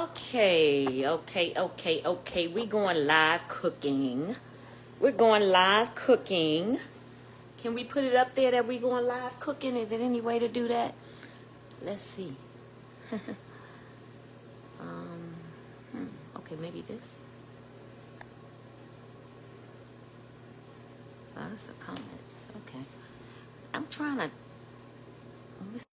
Okay. We going live cooking. We're going live cooking. Can we put it up there that we going live cooking? Is there any way to do that? Let's see. Okay, maybe this. Oh, that's the comments. Okay. I'm trying to. Let me see.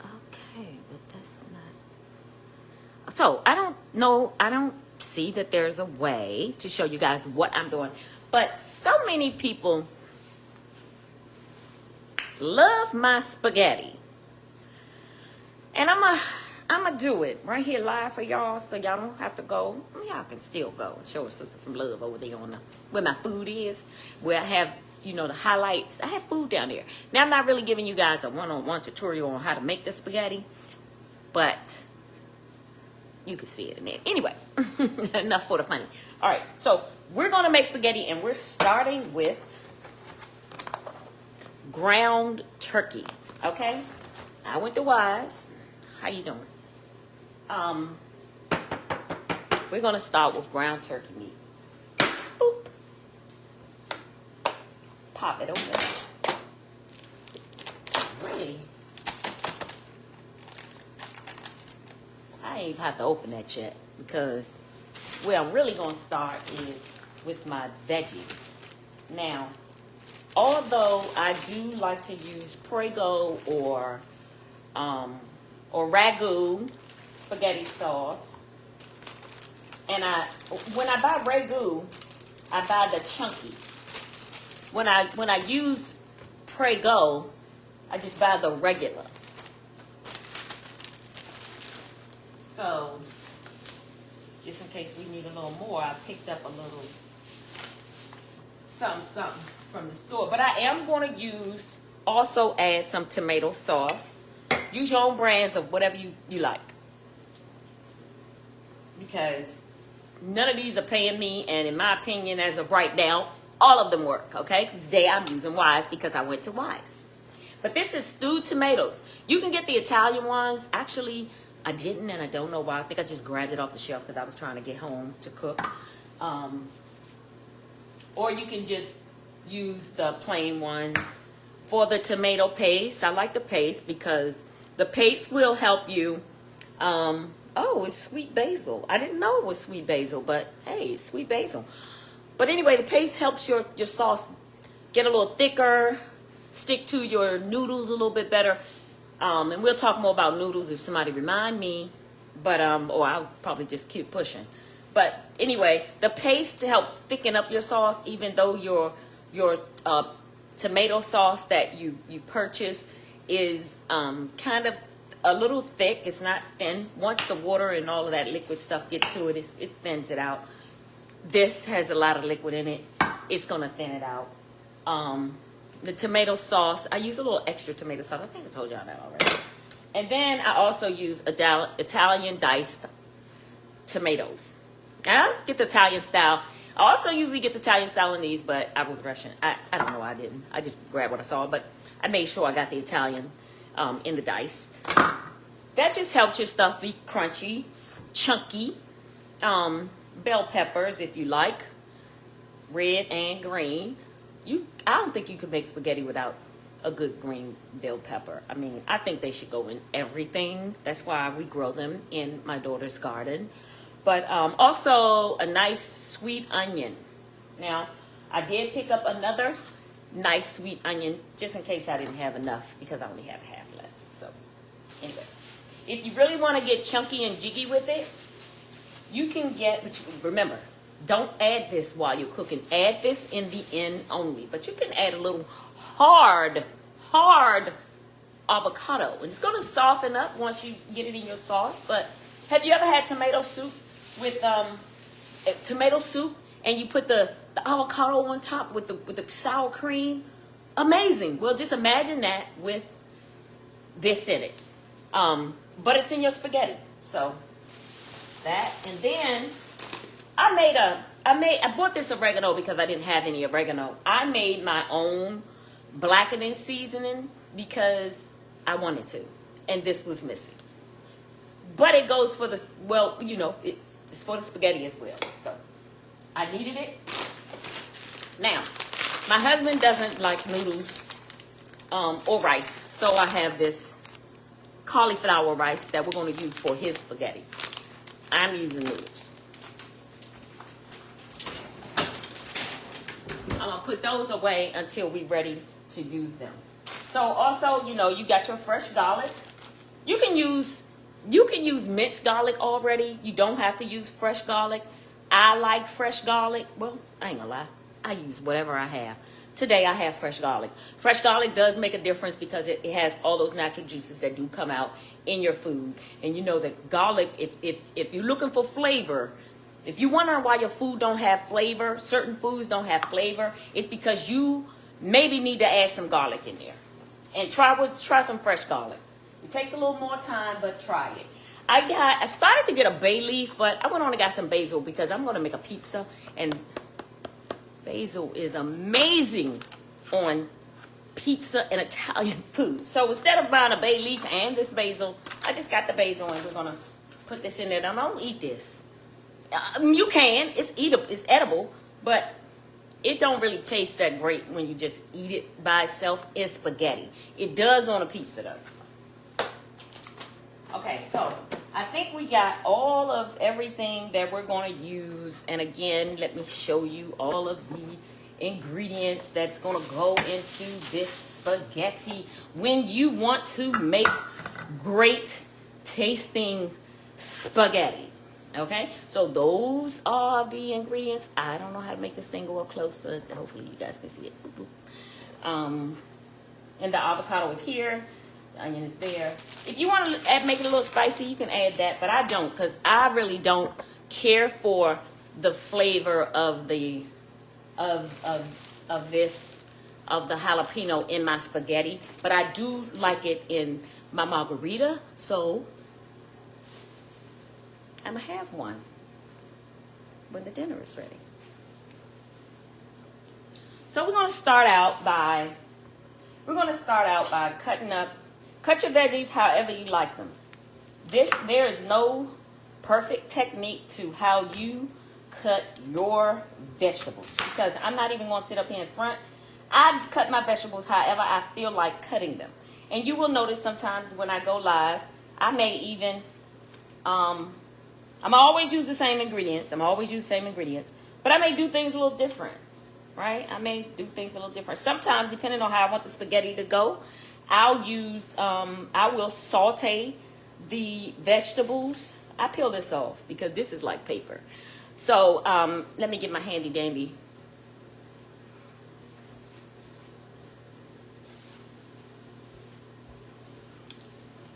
Okay, but that's not. So I don't know. I don't see that there's a way to show you guys what I'm doing. But so many people love my spaghetti. And I'm do it right here live for y'all, so y'all don't have to go. Y'all can still go and show us some love over there on where my food is, where I have, the highlights. I have food down there. Now, I'm not really giving you guys a one-on-one tutorial on how to make the spaghetti, but you can see it in there. Anyway, enough for the funny. All right, so we're going to make spaghetti, and we're starting with ground turkey, okay? I went to Wise. How you doing? We're going to start with ground turkey meat. Boop. Pop it open. Really? I ain't have to open that yet because where I'm really going to start is with my veggies. Now, although I do like to use Prego or ragu spaghetti sauce, and when I buy ragu, I buy the chunky. When I use Prego, I just buy the regular. So, just in case we need a little more, I picked up a little something from the store. But I am going to also add some tomato sauce. Use your own brands of whatever you like. Because none of these are paying me, and in my opinion, as of right now, all of them work, okay? Today I'm using Wise because I went to Wise. But this is stewed tomatoes. You can get the Italian ones. Actually, I didn't, and I don't know why. I think I just grabbed it off the shelf because I was trying to get home to cook. Or you can just use the plain ones. For the tomato paste, I like the paste because the paste will help you. Oh, it's sweet basil. I didn't know it was sweet basil, but hey, it's sweet basil. But anyway, the paste helps your sauce get a little thicker, stick to your noodles a little bit better. And we'll talk more about noodles if somebody remind me. But or I'll probably just keep pushing. But anyway, the paste helps thicken up your sauce, even though your tomato sauce that you purchase is kind of a little thick. It's not thin. Once the water and all of that liquid stuff gets to it, it thins it out. This has a lot of liquid in it. It's going to thin it out. The tomato sauce, I use a little extra tomato sauce. I think I told y'all that already. And then I also use Italian diced tomatoes. I get the Italian style. I also usually get the Italian style in these, but I was rushing. I don't know why I didn't. I just grabbed what I saw, but I made sure I got the Italian in the diced. That just helps your stuff be crunchy, chunky. Bell peppers, if you like, red and green. I don't think you could make spaghetti without a good green bell pepper. I mean, I think they should go in everything. That's why we grow them in my daughter's garden. But also a nice sweet onion. Now, I did pick up another nice sweet onion just in case I didn't have enough because I only have half left. So, anyway, if you really want to get chunky and jiggy with it, you can get, but remember, don't add this while you're cooking. Add this in the end only. But you can add a little hard avocado. And it's going to soften up once you get it in your sauce. But have you ever had tomato soup with tomato soup and you put the avocado on top with the sour cream? Amazing. Well, just imagine that with this in it. But it's in your spaghetti. So that, and then I bought this oregano because I didn't have any oregano. I made my own blackening seasoning because I wanted to, and this was missing. But it goes for the, well, you know, it's for the spaghetti as well. So I needed it. Now, my husband doesn't like noodles or rice, so I have this cauliflower rice that we're going to use for his spaghetti. I'm using noodles. I'm going to put those away until we're ready to use them. So also, you know, you got your fresh garlic. You can use minced garlic already. You don't have to use fresh garlic. I like fresh garlic. Well, I ain't gonna lie. I use whatever I have. Today I have fresh garlic. Fresh garlic does make a difference because it has all those natural juices that do come out in your food. And you know that garlic, if you're looking for flavor, if you're wondering why your food don't have flavor, certain foods don't have flavor, it's because you maybe need to add some garlic in there. And try some fresh garlic. It takes a little more time, but try it. I started to get a bay leaf, but I went on and got some basil because I'm going to make a pizza, and basil is amazing on pizza and Italian food. So instead of buying a bay leaf and this basil, I just got the basil, and we're going to put this in there. Now, don't eat this. You can. It's eatable. It's edible, but it don't really taste that great when you just eat it by itself in spaghetti. It does on a pizza, though. Okay, so I think we got all of everything that we're going to use. And again, let me show you all of the ingredients that's going to go into this spaghetti when you want to make great tasting spaghetti. Okay, so those are the ingredients. I don't know how to make this thing go up closer. Hopefully you guys can see it. And the avocado is here. The onion is there. If you want to make it a little spicy, you can add that, but I don't, because I really don't care for the flavor of the of the jalapeno in my spaghetti, but I do like it in my margarita. So I'm gonna have one when the dinner is ready. So we're gonna start out by cut your veggies however you like them. There is no perfect technique to how you cut your vegetables, because I'm not even gonna sit up here in front. I cut my vegetables however I feel like cutting them. And you will notice sometimes when I go live, I may even I'm always use the same ingredients. But I may do things a little different, right? Sometimes, depending on how I want the spaghetti to go, I will saute the vegetables. I peel this off because this is like paper. So let me get my handy dandy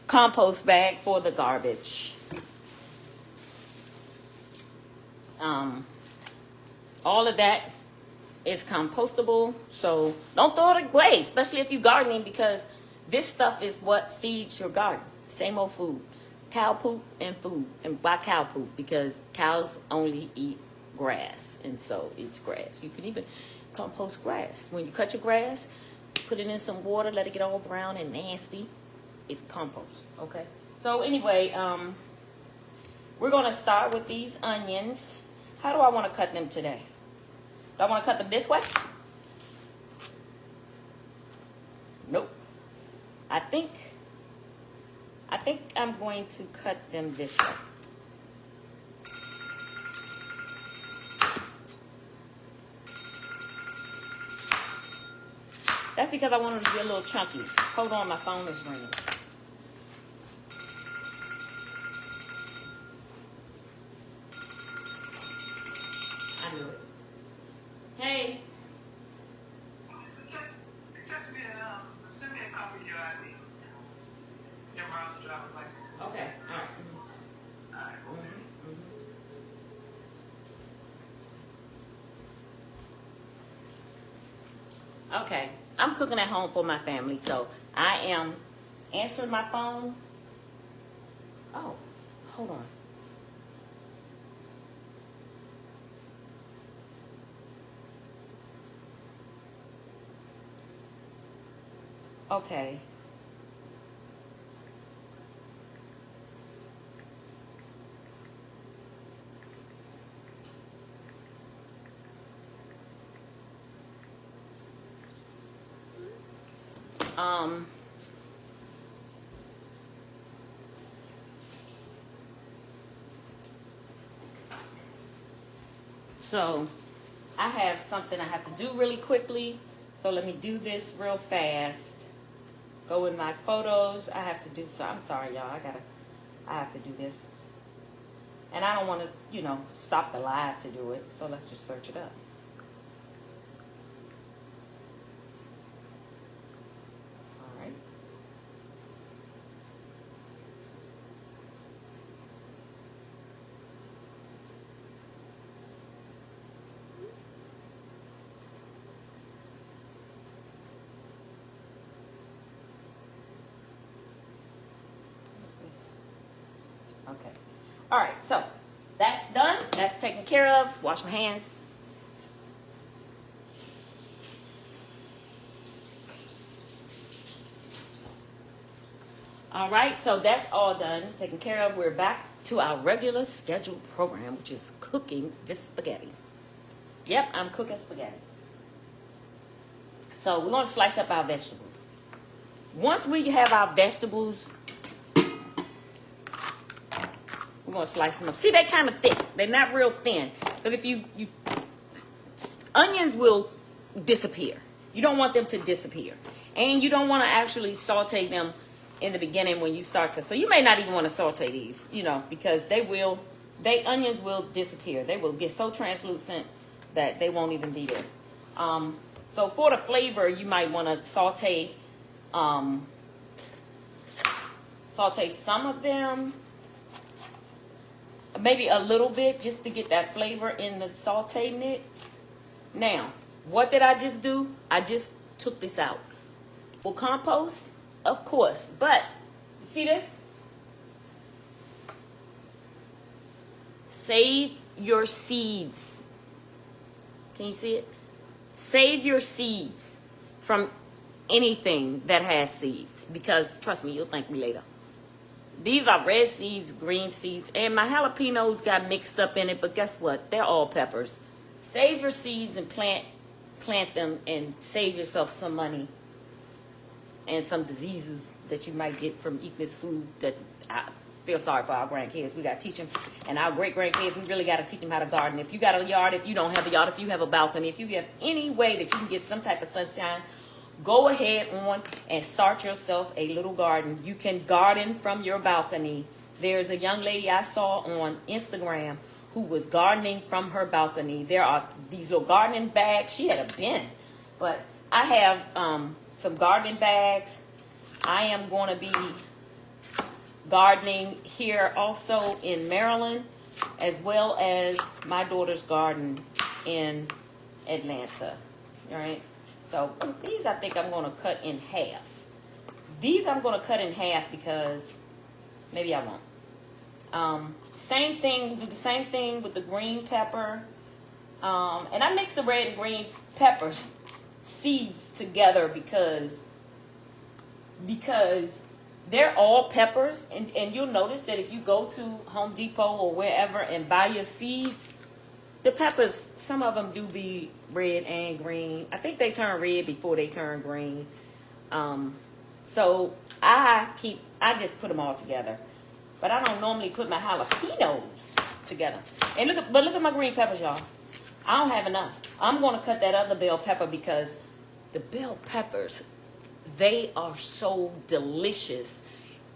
compost bag for the garbage. All of that is compostable, so don't throw it away, especially if you're gardening, because this stuff is what feeds your garden. Same old food. Cow poop and food. And why cow poop? Because cows only eat grass, and so it's grass. You can even compost grass. When you cut your grass, put it in some water, let it get all brown and nasty. It's compost, okay? So anyway, we're going to start with these onions. How do I want to cut them today? Do I want to cut them this way? Nope. I think I'm going to cut them this way. That's because I want them to be a little chunky. Hold on, my phone is ringing. I knew it. Hey. Send me a copy of your ID. Your driver's license. Okay. All right. All right. Okay. I'm cooking at home for my family, so I am answering my phone. Oh, hold on. Okay. Um, so I have something I have to do really quickly. So let me do this real fast. Go in my photos. I have to do so. I'm sorry, y'all. I have to do this. And I don't want to, stop the live to do it. So let's just search it up. All right. Okay. All right. So that's done. That's taken care of. Wash my hands. All right, so that's all done, taken care of. We're back to our regular scheduled program, which is cooking this spaghetti. Yep, I'm cooking spaghetti. So we're going to slice up our vegetables. Once we have our vegetables, we're going to slice them up. See, they're kind of thick. They're not real thin. But if you onions will disappear. You don't want them to disappear. And you don't want to actually saute them in the beginning when you start to. So you may not even want to saute these, because onions will disappear. They will get so translucent that they won't even be there. So for the flavor, you might want to saute some of them, maybe a little bit, just to get that flavor in the saute mix. Now, what did I just do? I just took this out. Well, compost, of course, but see this? Save your seeds. Can you see it? Save your seeds from anything that has seeds, because trust me, you'll thank me later. These are red seeds, green seeds, and my jalapenos got mixed up in it, but guess what? They're all peppers. Save your seeds and plant them, and save yourself some money and some diseases that you might get from eating this food. That I feel sorry for our grandkids. We got to teach them, and our great-grandkids, we really got to teach them how to garden. If you got a yard, if you don't have a yard, if you have a balcony, if you have any way that you can get some type of sunshine, go ahead on and start yourself a little garden. You can garden from your balcony. There's a young lady I saw on Instagram who was gardening from her balcony. There are these little gardening bags. She had a bin, but I have some gardening bags. I am going to be gardening here also in Maryland, as well as my daughter's garden in Atlanta. All right. So these I think I'm going to cut in half. These I'm going to cut in half because maybe I won't. Same thing, do the same thing with the green pepper. And I mix the red and green peppers seeds together because they're all peppers. And you'll notice that if you go to Home Depot or wherever and buy your seeds, the peppers, some of them do be red and green. I think they turn red before they turn green. So I just put them all together. But I don't normally put my jalapenos together. And look at my green peppers, y'all. I don't have enough. I'm going to cut that other bell pepper because the bell peppers, they are so delicious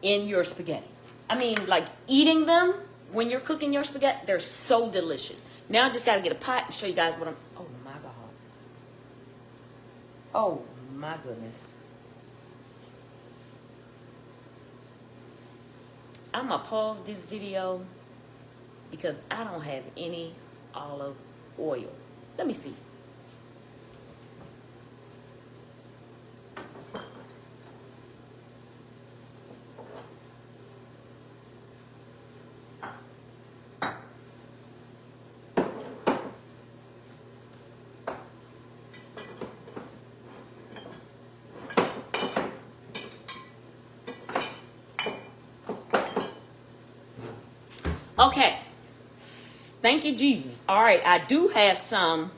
in your spaghetti. I mean, like eating them when you're cooking your spaghetti, they're so delicious. Now I just got to get a pot and show you guys what oh my God. Oh my goodness. I'm going to pause this video because I don't have any olive oil. Let me see. Okay. Thank you, Jesus. All right, I do have some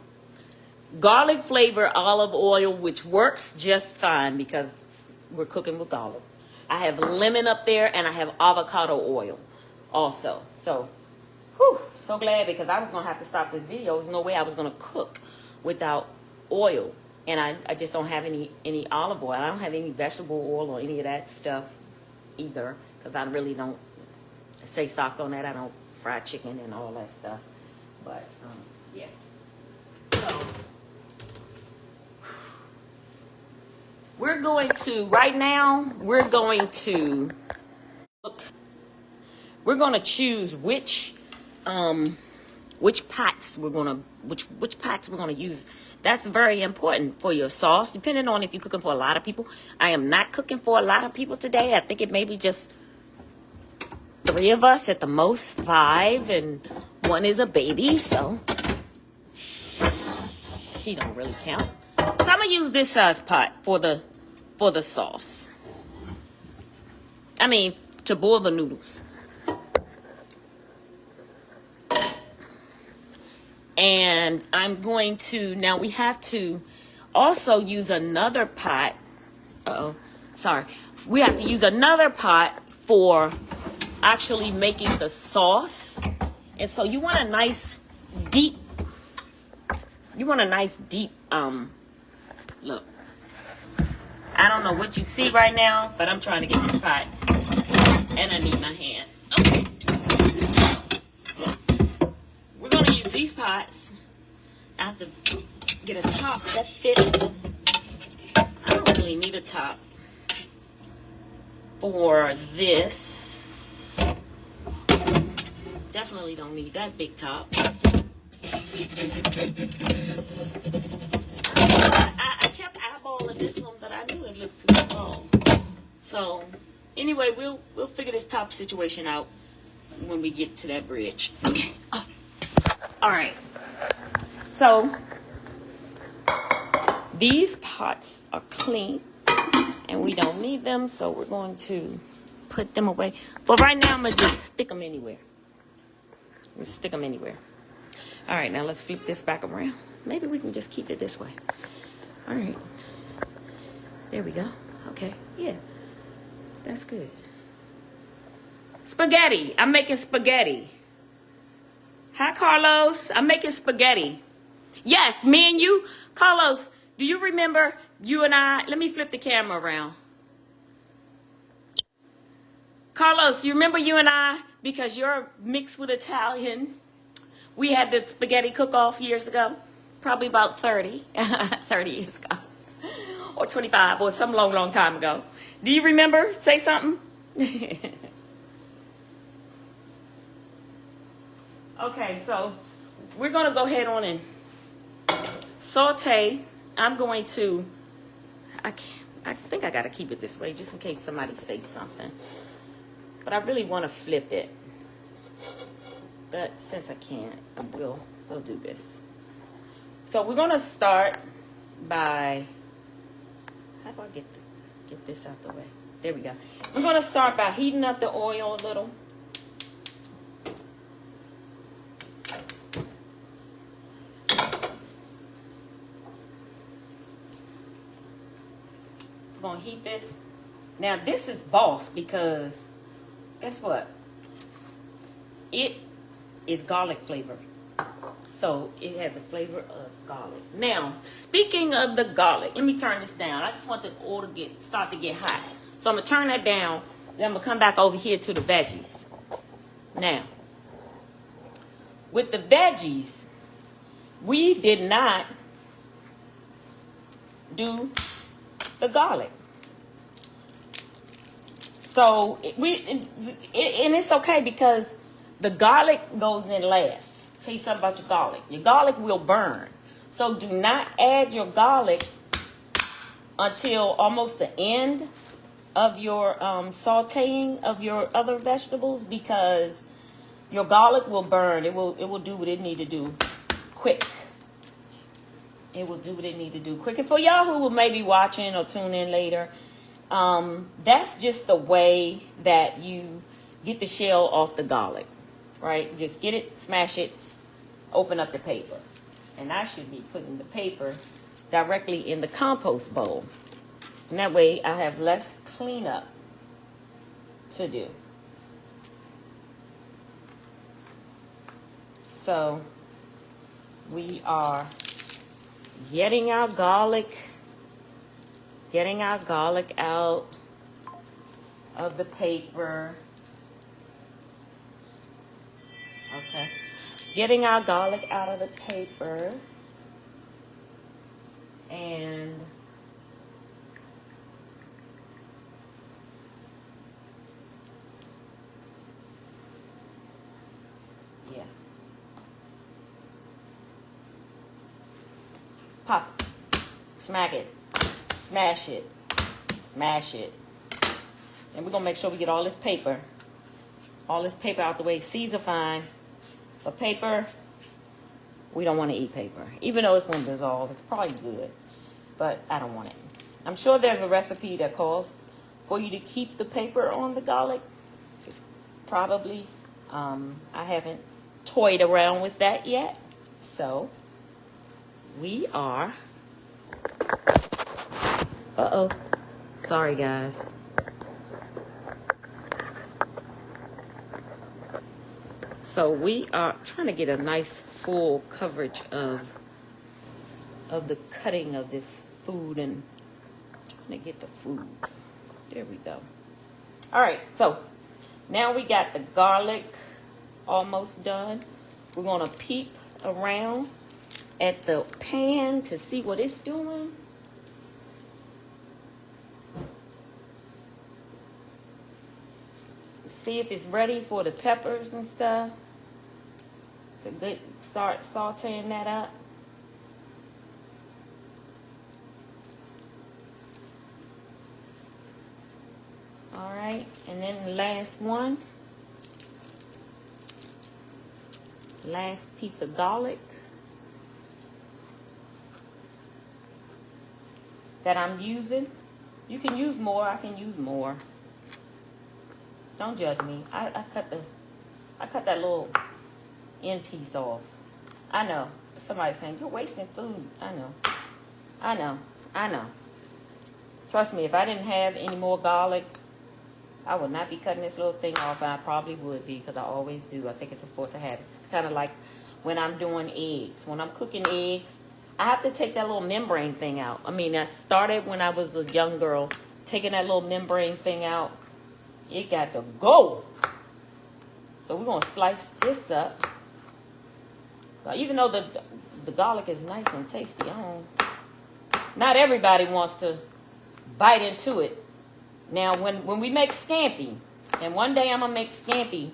garlic flavor olive oil, which works just fine because we're cooking with garlic. I have lemon up there, and I have avocado oil also. So, so glad, because I was going to have to stop this video. There's no way I was going to cook without oil. And I just don't have any olive oil. I don't have any vegetable oil or any of that stuff either, because I really don't stay stocked on that. I don't fry chicken and all that stuff. But, yeah. So, we're going to, right now, we're going to choose which pots we're gonna use. That's very important for your sauce, depending on if you're cooking for a lot of people. I am not cooking for a lot of people today. I think it may be just 3 of us at the most, 5, and 1 is a baby, so she don't really count. So I'm gonna use this size pot for the sauce. I mean, to boil the noodles. And I'm going to, now we have to also use another pot. We have to use another pot for actually making the sauce. And so you want a nice deep, look. I don't know what you see right now, but I'm trying to get this pot, and I need my hand. Okay. We're going to use these pots. I have to get a top that fits. I don't really need a top for this. Definitely don't need that big top. I kept eyeballing this one, but I knew it looked too small. So, anyway, we'll figure this top situation out when we get to that bridge. Okay. All right. So, these pots are clean, and we don't need them, so we're going to put them away. But right now, I'm going to just stick them anywhere. Let's stick them anywhere. All right, now let's flip this back around. Maybe we can just keep it this way. All right. There we go. Okay. Yeah. That's good. Spaghetti. I'm making spaghetti. Hi, Carlos. I'm making spaghetti. Yes, me and you. Carlos, do you remember you and I? Let me flip the camera around. Carlos, you remember you and I? Because you're mixed with Italian. We had the spaghetti cook-off years ago. Probably about 30 years ago. Or 25, or some long, long time ago. Do you remember? Say something. Okay, so we're going to go ahead on and saute. I'm going to, I think I got to keep it this way just in case somebody says something. But I really want to flip it. But since I can't, we'll do this. So we're going to start by, how do I get this out the way? There we go. We're going to start by heating up the oil a little. We're going to heat this. Now this is boss because guess what? It is garlic flavor. So it has the flavor of garlic. Now, speaking of the garlic, let me turn this down. I just want the oil to start to get hot. So I'm going to turn that down. Then I'm going to come back over here to the veggies. Now, with the veggies, we did not do the garlic. So, and it's okay because the garlic goes in last. Tell you something about your garlic. Your garlic will burn. So do not add your garlic until almost the end of your sauteing of your other vegetables, because your garlic will burn. It will do what it need to do quick. It will do what it need to do quick. And for y'all who will maybe watching or tune in later, that's just the way that you get the shell off the garlic. right? Just get it, smash it, open up the paper. And I should be putting the paper directly in the compost bowl. And that way I have less cleanup to do. So we are getting our garlic out of the paper. Okay. Getting our garlic out of the paper. And yeah. Pop. Smack it. Smash it. Smash it. And we're going to make sure we get all this paper out the way. Seeds are fine. But paper, we don't want to eat paper. Even though it's going to dissolve, it's probably good. But I don't want it. I'm sure there's a recipe that calls for you to keep the paper on the garlic. It's probably, I haven't toyed around with that yet. So, we are... Uh-oh. Sorry, guys. So we are trying to get a nice full coverage of the cutting of this food and trying to get the food. There we go. All right, so now we got the garlic almost done. We're going to peep around at the pan to see what it's doing. See if it's ready for the peppers and stuff. To start sauteing that up. All right, and then the last one. Last piece of garlic that I'm using. You can use more, I can use more. Don't judge me. I cut that little end piece off. I know. Somebody's saying, you're wasting food. I know. Trust me, if I didn't have any more garlic, I would not be cutting this little thing off, and I probably would be, because I always do. I think it's a force of habit. It's kind of like when I'm doing eggs. When I'm cooking eggs, I have to take that little membrane thing out. I mean, I started when I was a young girl, taking that little membrane thing out. It got to go. So we're going to slice this up. Now, even though the garlic is nice and tasty, not everybody wants to bite into it. Now, when we make scampi, and one day I'm going to make scampi.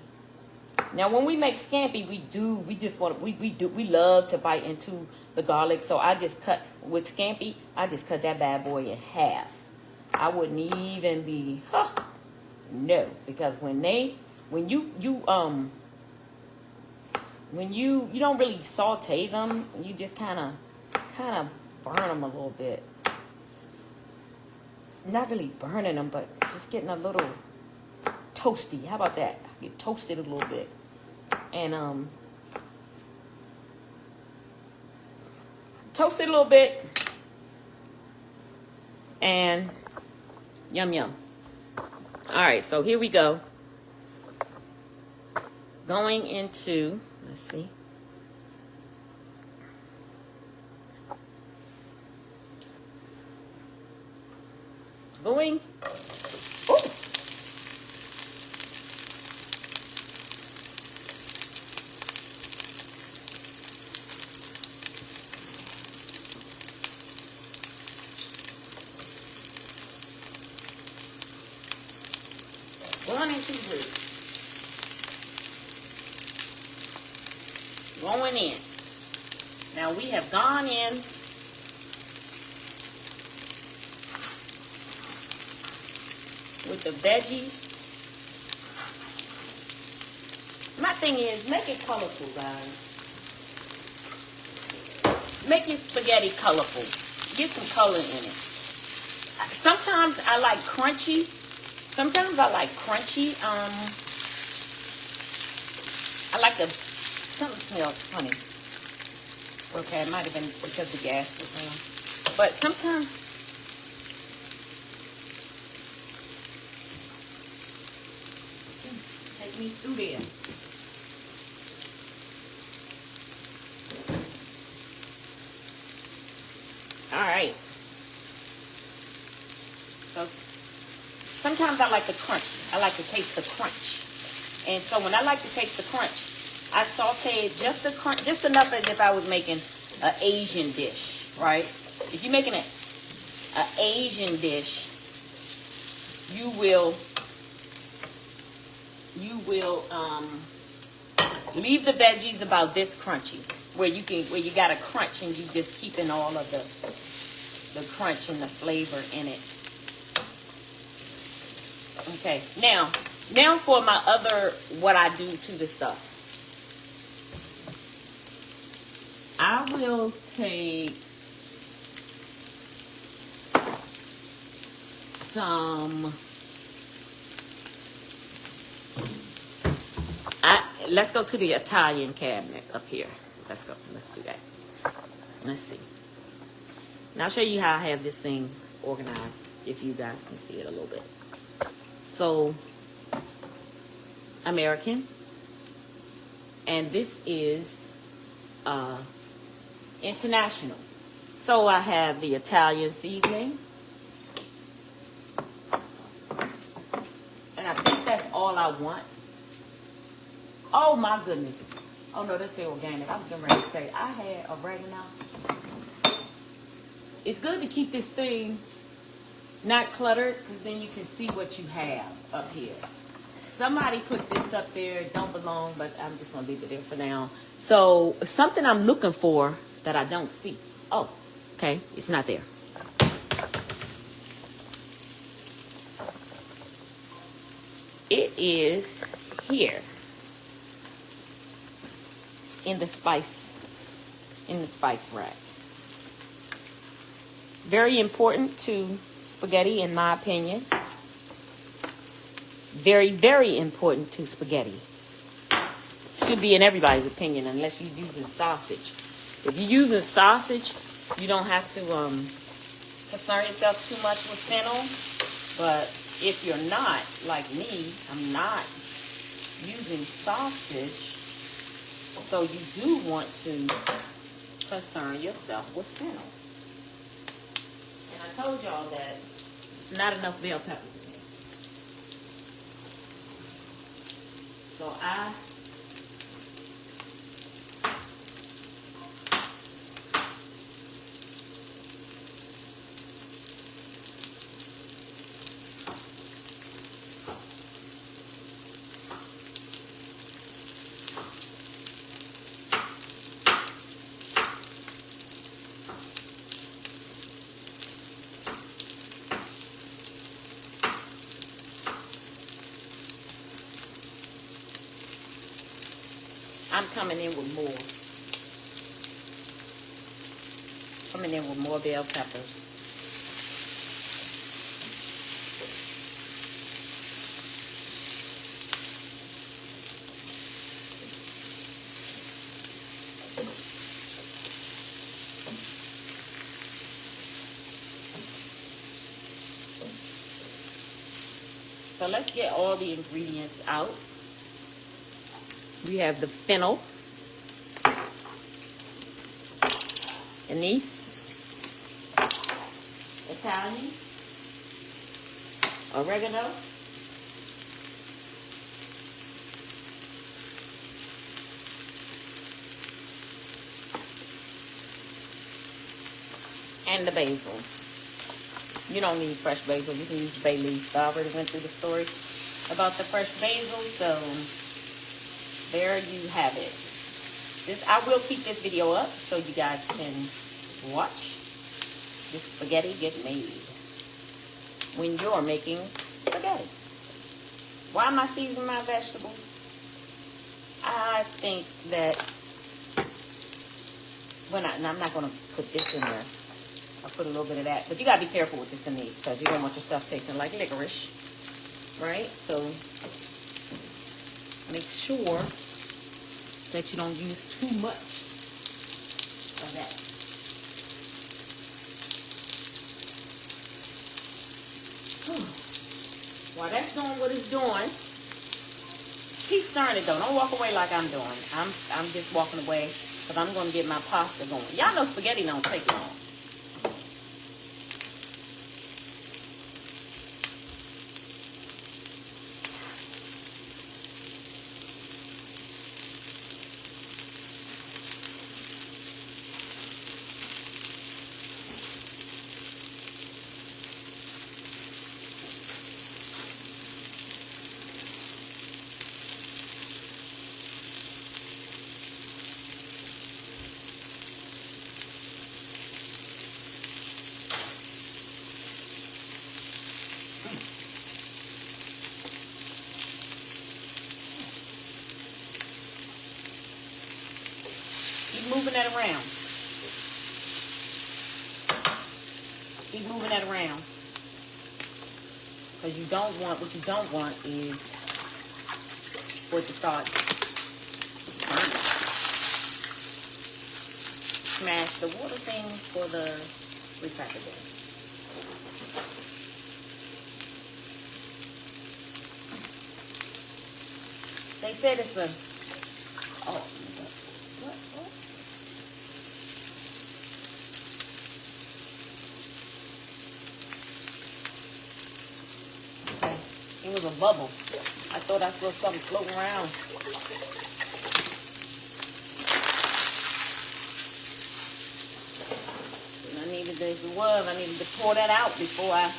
Now, when we make scampi, we love to bite into the garlic. So I just cut, with scampi, I just cut that bad boy in half. I wouldn't even be, no, because when you don't really saute them, you just kind of burn them a little bit. Not really burning them, but just getting a little toasty. How about that? Get toasted a little bit, and toast it a little bit, and yum yum. All right, so here we go. Going into, let's see. Going, oh. One and two groups. Going in. Now we have gone in with the veggies. My thing is, make it colorful, guys. Make your spaghetti colorful. Get some color in it. Sometimes I like crunchy. I I like the, something smells funny. Okay, it might have been because the gas was on. But sometimes, take me through there. All right. So sometimes I like the crunch. I like to taste the crunch. And so when I like to taste the crunch, I saute just the crunch, just enough as if I was making an Asian dish, right? If you're making an Asian dish, you will leave the veggies about this crunchy, where you got a crunch and you just keeping all of the crunch and the flavor in it. Okay, now for my other, what I do to the stuff. I will take some, let's go to the Italian cabinet up here. Let's go, let's do that. Let's see. And I'll show you how I have this thing organized, if you guys can see it a little bit. So, American, and this is international. So I have the Italian seasoning, and I think that's all I want. Oh my goodness! Oh no, that's organic. I was getting ready to say I had oregano. It's good to keep this thing not cluttered, because then you can see what you have up here. Somebody put this up there. It don't belong, but I'm just going to leave it there for now. So, something I'm looking for that I don't see. Oh, okay. It's not there. It is here. In the spice rack. Very important to spaghetti, in my opinion. Very, very important to spaghetti. Should be in everybody's opinion, unless you're using sausage. If you're using sausage, you don't have to concern yourself too much with fennel. But if you're not, like me, I'm not using sausage, so you do want to concern yourself with fennel. And I told y'all that it's not enough bell peppers in here. So I'm coming in with more. Coming in with more bell peppers. So let's get all the ingredients out. We have the fennel, anise, Italian, oregano, and the basil. You don't need fresh basil. You can use bay leaf. I already went through the story about the fresh basil, so there you have it. I will keep this video up so you guys can watch this spaghetti get made when you're making spaghetti. Why am I seasoning my vegetables? I think that I'm not going to put this in there. I'll put a little bit of that. But you got to be careful with this in these, because you don't want your stuff tasting like licorice. Right? So make sure that you don't use too much of that. While that's doing what it's doing, keep stirring it though. Don't walk away like I'm doing. I'm just walking away because I'm going to get my pasta going. Y'all know spaghetti don't take long. Moving that around. Keep moving that around. Because what you don't want is for it to start burning. Smash the water thing for the repackaging. They said it's a, oh, what? It was a bubble. I thought I saw something floating around. And I needed to pour that out before I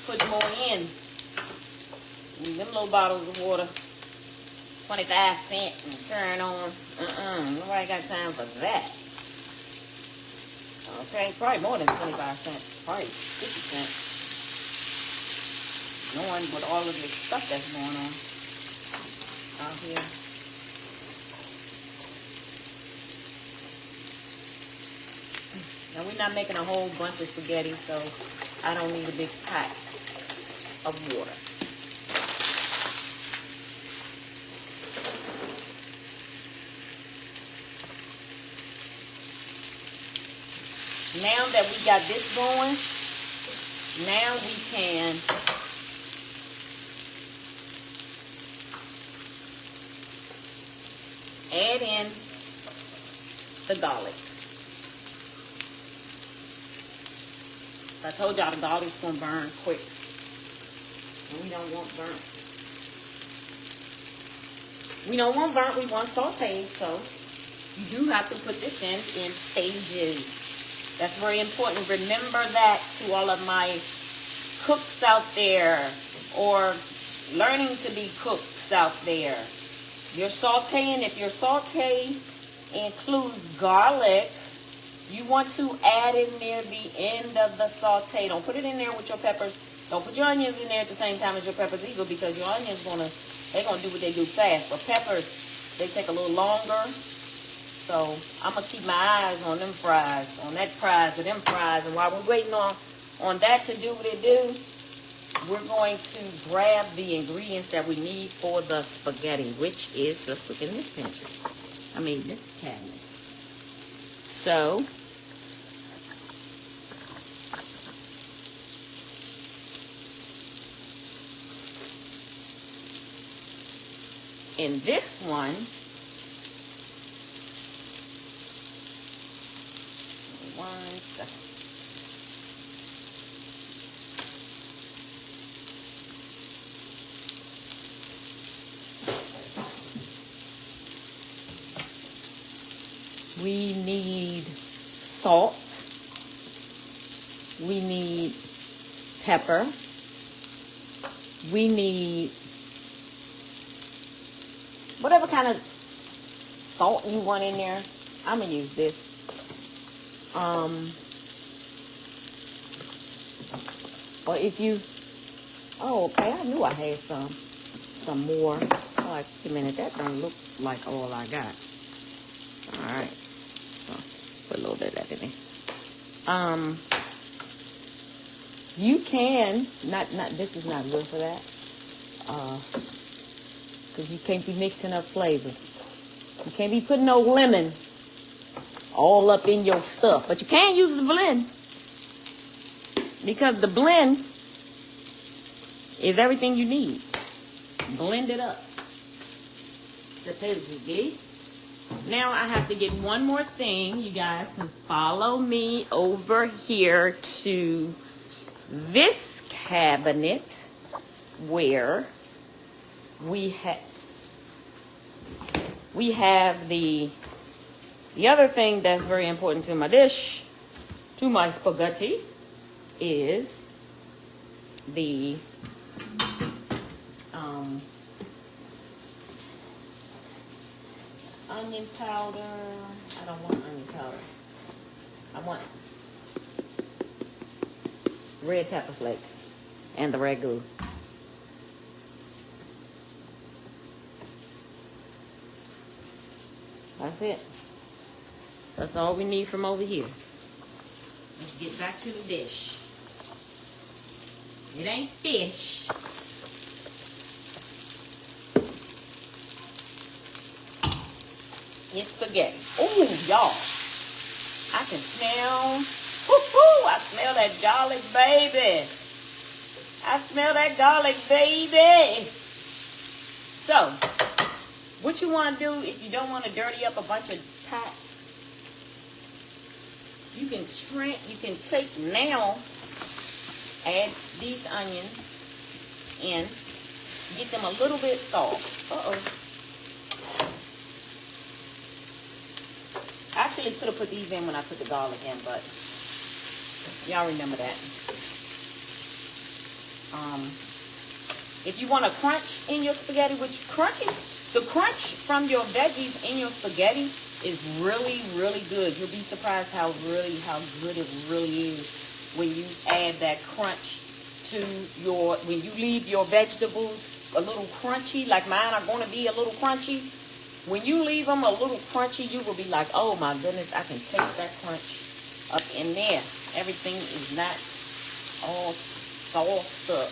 put more in. And them little bottles of water, 25 cents and turn on. Nobody got time for that. Okay, probably more than 25 cents. Probably 50 cents. Knowing with all of this stuff that's going on out here. Now we're not making a whole bunch of spaghetti, so I don't need a big pot of water. Now that we got this going, now we can add in the garlic. I told y'all the garlic's gonna burn quick. And we don't want burnt. We don't want burnt, we want sauteed, so you do have to put this in stages. That's very important. Remember that to all of my cooks out there or learning to be cooks out there. You're sauteing. If your saute includes garlic, you want to add it near the end of the saute. Don't put it in there with your peppers. Don't put your onions in there at the same time as your peppers either, because your onions they're gonna do what they do fast. But peppers, they take a little longer. So I'm gonna keep my eyes on them fries, on that fries or them fries. And while we're waiting on that to do what it do, we're going to grab the ingredients that we need for the spaghetti, which is, let's look in this pantry. This cabinet. So, in this one, one second. We need salt. We need pepper. We need whatever kind of salt you want in there. I'm going to use this. Or if you, oh, okay, I knew I had some more. Oh, wait a minute, that don't look like all I got. All right. Put a little bit of that in there. You can not this is not good for that. Because you can't be mixing up flavors. You can't be putting no lemon all up in your stuff. But you can use the blend, because the blend is everything you need. Blend it up. Supposedly. Now I have to get one more thing. You guys can follow me over here to this cabinet where we have the other thing that's very important to my dish, to my spaghetti, is the onion powder. I don't want onion powder. I want red pepper flakes and the ragu. That's it. That's all we need from over here. Let's get back to the dish. It ain't fish. It's spaghetti. Ooh, y'all. I can smell. Woo-hoo! I smell that garlic, baby. I smell that garlic, baby. So, what you want to do if you don't want to dirty up a bunch of pots, you can take now, add these onions in, get them a little bit soft. I actually could have put these in when I put the garlic in, but y'all remember that. If you want a crunch in your spaghetti, the crunch from your veggies in your spaghetti is really, really good. You'll be surprised how good it really is when you add that crunch to when you leave your vegetables a little crunchy, like mine are going to be a little crunchy. When you leave them a little crunchy, you will be like, oh my goodness, I can taste that crunch up in there. Everything is not all sauced up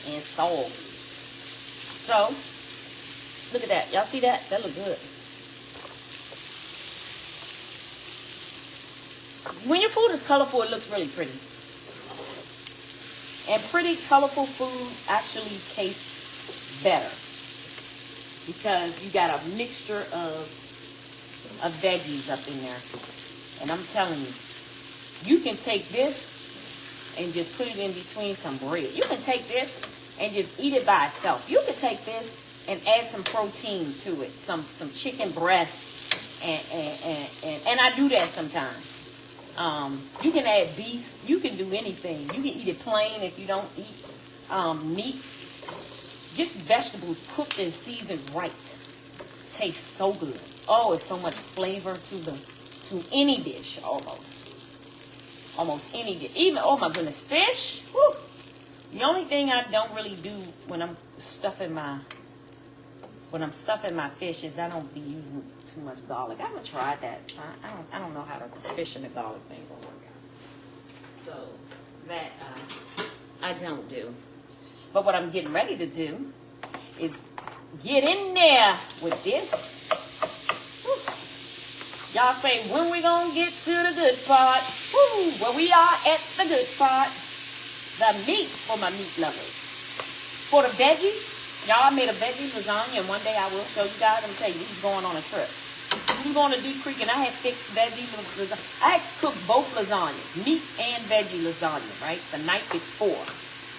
and salty. So, look at that. Y'all see that? That look good. When your food is colorful, it looks really pretty. And pretty, colorful food actually tastes better, because you got a mixture of veggies up in there. And I'm telling you, you can take this and just put it in between some bread. You can take this and just eat it by itself. You can take this and add some protein to it, some chicken breast, and I do that sometimes. You can add beef. You can do anything. You can eat it plain if you don't eat meat. Just vegetables cooked and seasoned right taste so good. Oh, it's so much flavor to any dish, almost any dish. Even, oh my goodness, fish. Whew. The only thing I don't really do when I'm stuffing my fish is I don't be using too much garlic. I haven't tried that. So I don't know how the fish and the garlic thing will work out. So that I don't do. But what I'm getting ready to do is get in there with this. Woo. Y'all say, when we gonna get to the good part? Woo. Well, we are at the good part. The meat for my meat lovers. For the veggie, y'all, I made a veggie lasagna, and one day I will show you guys. I'm telling you, we was going on a trip. We were going to Deep Creek, and I had fixed veggie lasagna. I had cooked both lasagnas, meat and veggie lasagna, right, the night before.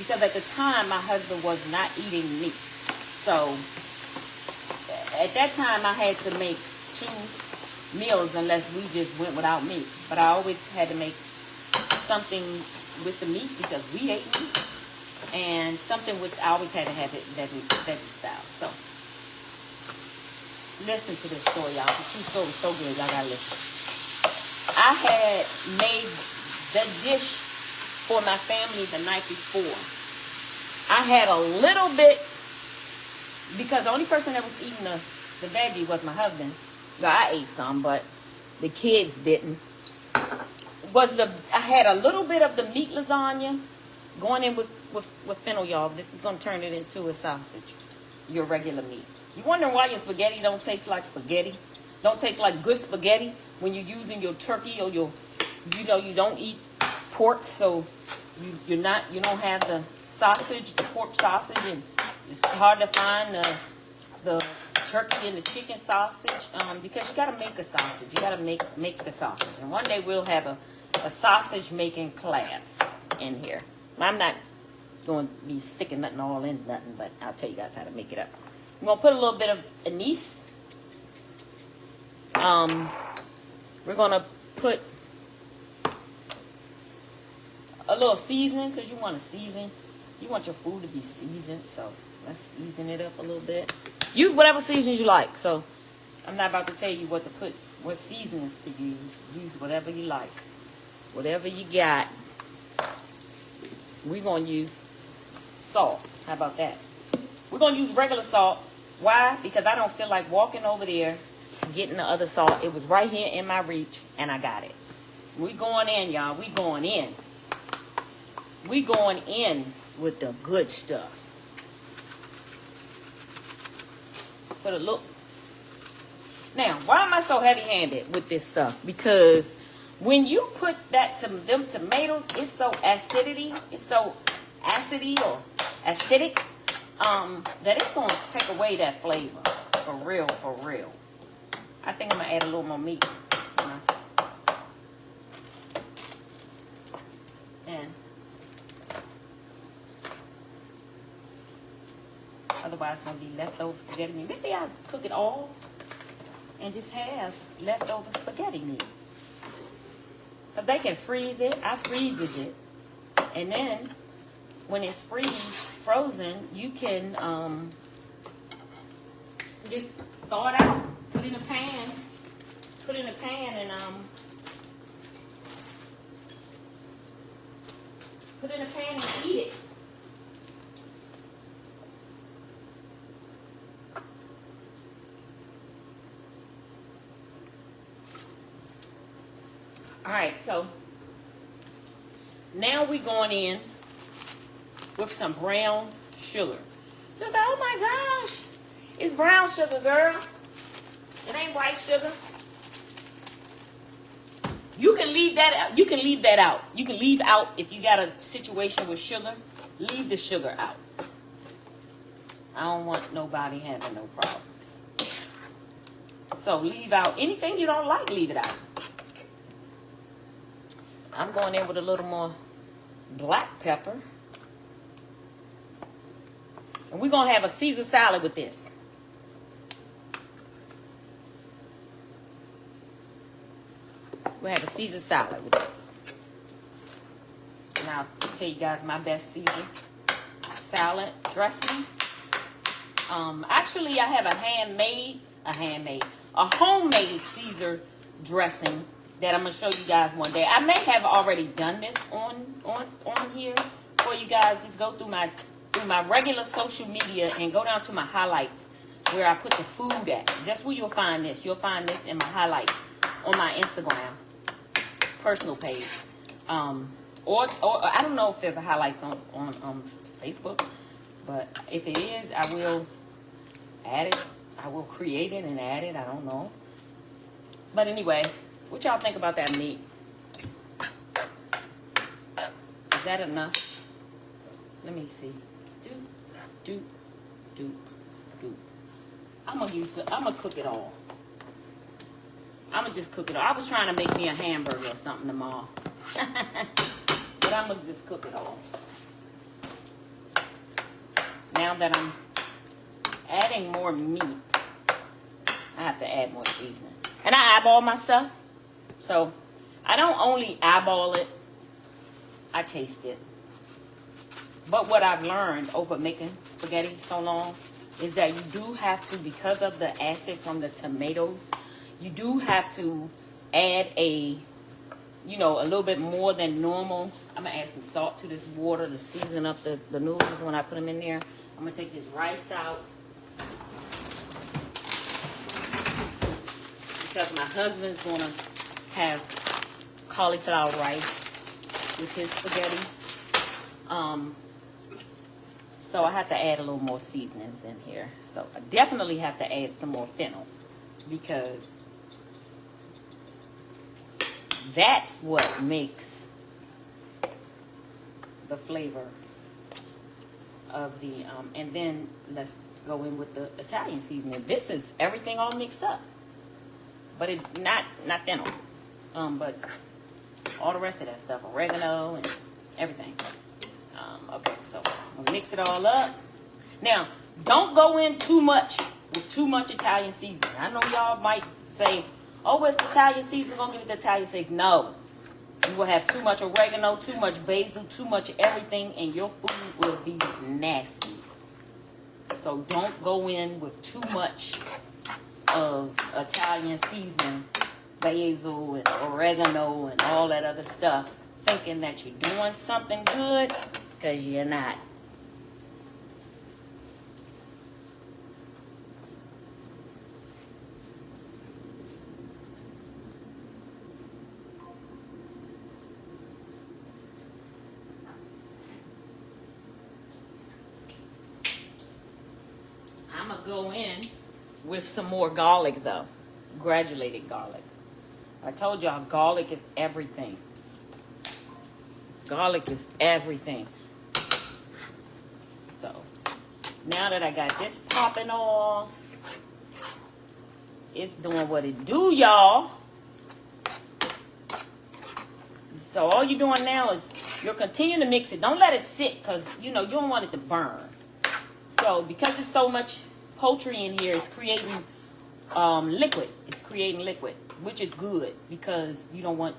Because at the time, my husband was not eating meat. So, at that time, I had to make 2 meals unless we just went without meat. But I always had to make something with the meat because we ate meat. And something with, I always had to have it veggie style. So, listen to this story, y'all. The true story is so good, y'all gotta listen. I had made the dish for my family the night before. I had a little bit, because the only person that was eating the veggie was my husband. Well, I ate some, but the kids didn't. I had a little bit of the meat lasagna going in with fennel, y'all. This is going to turn it into a sausage, your regular meat. You wondering why your spaghetti don't taste like spaghetti? don't taste like good spaghetti when you're using your turkey or your, you know, you don't eat pork, so you don't have the sausage, the pork sausage, and it's hard to find the turkey and the chicken sausage, because you gotta make a sausage. You gotta make the sausage. And one day we'll have a sausage making class in here. I'm not going to be sticking nothing all in nothing, but I'll tell you guys how to make it up. I'm gonna put a little bit of anise. We're gonna put a little seasoning, because you want to season. You want your food to be seasoned, so let's season it up a little bit. Use whatever seasons you like. So I'm not about to tell you what to put, what seasonings to use. Use whatever you like, whatever you got. We're gonna use salt. How about that? We're gonna use regular salt. Why? Because I don't feel like walking over there getting the other salt. It was right here in my reach, and I got it. We going in, y'all. We going in. We going in with the good stuff. Put a look. Now, why am I so heavy-handed with this stuff? Because when you put them tomatoes, it's so acidic or acidic, that it's gonna take away that flavor. For real, for real. I think I'm gonna add a little more meat. And otherwise it's gonna be leftover spaghetti meat. Maybe I'll cook it all and just have leftover spaghetti meat. But they can freeze it. I freezes it. And then when it's frozen, you can just thaw it out. Put it in a pan. Put it in a pan and put it in a pan and eat it. All right, so now we're going in with some brown sugar. Look, oh my gosh, it's brown sugar, girl. It ain't white sugar. You can leave that out. You can leave that out. You can leave out, if you got a situation with sugar, leave the sugar out. I don't want nobody having no problems. So leave out anything you don't like, leave it out. I'm going in with a little more black pepper. And we're going to have a Caesar salad with this. We'll have a Caesar salad with this. And I'll tell you guys my best Caesar salad dressing. Actually, I have a homemade Caesar dressing that I'm going to show you guys one day. I may have already done this on here for you guys. Just go through my regular social media and go down to my highlights where I put the food at. That's where you'll find this. You'll find this in my highlights on my Instagram personal page. Or I don't know if there's a highlights on Facebook, but if it is, I will add it. I will create it and add it. I don't know. But anyway, what y'all think about that meat? Is that enough? Let me see. Doop. I'm gonna cook it all. I'm gonna just cook it all. I was trying to make me a hamburger or something tomorrow. But I'm gonna just cook it all. Now that I'm adding more meat, I have to add more seasoning. And I eyeball my stuff. So I don't only eyeball it, I taste it. But what I've learned over making spaghetti so long is that you do have to, because of the acid from the tomatoes, you do have to add a little bit more than normal. I'm going to add some salt to this water to season up the noodles when I put them in there. I'm going to take this rice out because my husband's going to have cauliflower rice with his spaghetti. So I have to add a little more seasonings in here. So I definitely have to add some more fennel because That's what makes the flavor of the, and then let's go in with the Italian seasoning. This is everything all mixed up, but it not fennel, but all the rest of that stuff, oregano and everything. Okay, so we'll mix it all up. Now, don't go in too much with too much Italian seasoning. I know y'all might say, oh, it's the Italian seasoning, gonna give it the Italian seasoning. No. You will have too much oregano, too much basil, too much everything, and your food will be nasty. So don't go in with too much of Italian seasoning, basil and oregano and all that other stuff, thinking that you're doing something good, because you're not. I'm going to go in with some more garlic, though. Granulated garlic. I told y'all garlic is everything. Garlic is everything. So, now that I got this popping off, it's doing what it do, y'all. So, all you're doing now is you're continuing to mix it. Don't let it sit because, you know, you don't want it to burn. So, because there's so much poultry in here, it's creating liquid. It's creating liquid, which is good because now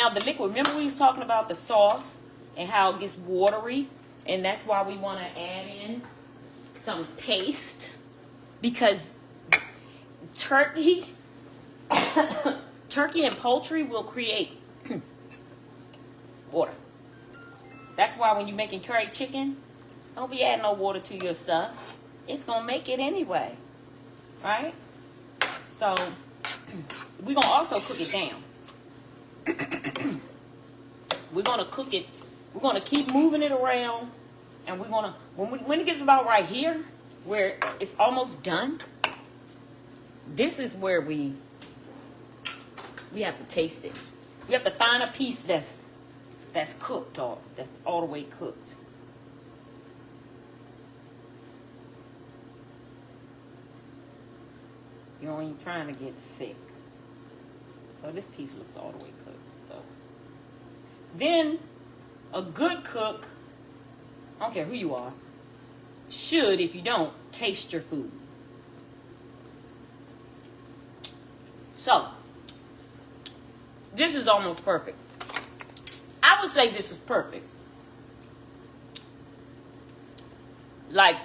the liquid, remember we was talking about the sauce and how it gets watery, and that's why we want to add in some paste, because turkey and poultry will create water. That's why when you're making curry chicken, don't be adding no water to your stuff. It's going to make it anyway. Right? So, we're going to also cook it down. We're going to cook it. We're going to keep moving it around. And we're going to, when it gets about right here, where it's almost done, this is where we have to taste it. We have to find a piece that's cooked, or that's all the way cooked. You know, when you're trying to get sick. So this piece looks all the way cooked. So then a good cook, I don't care who you are, should, if you don't, taste your food. So this is almost perfect. I would say this is perfect. Like,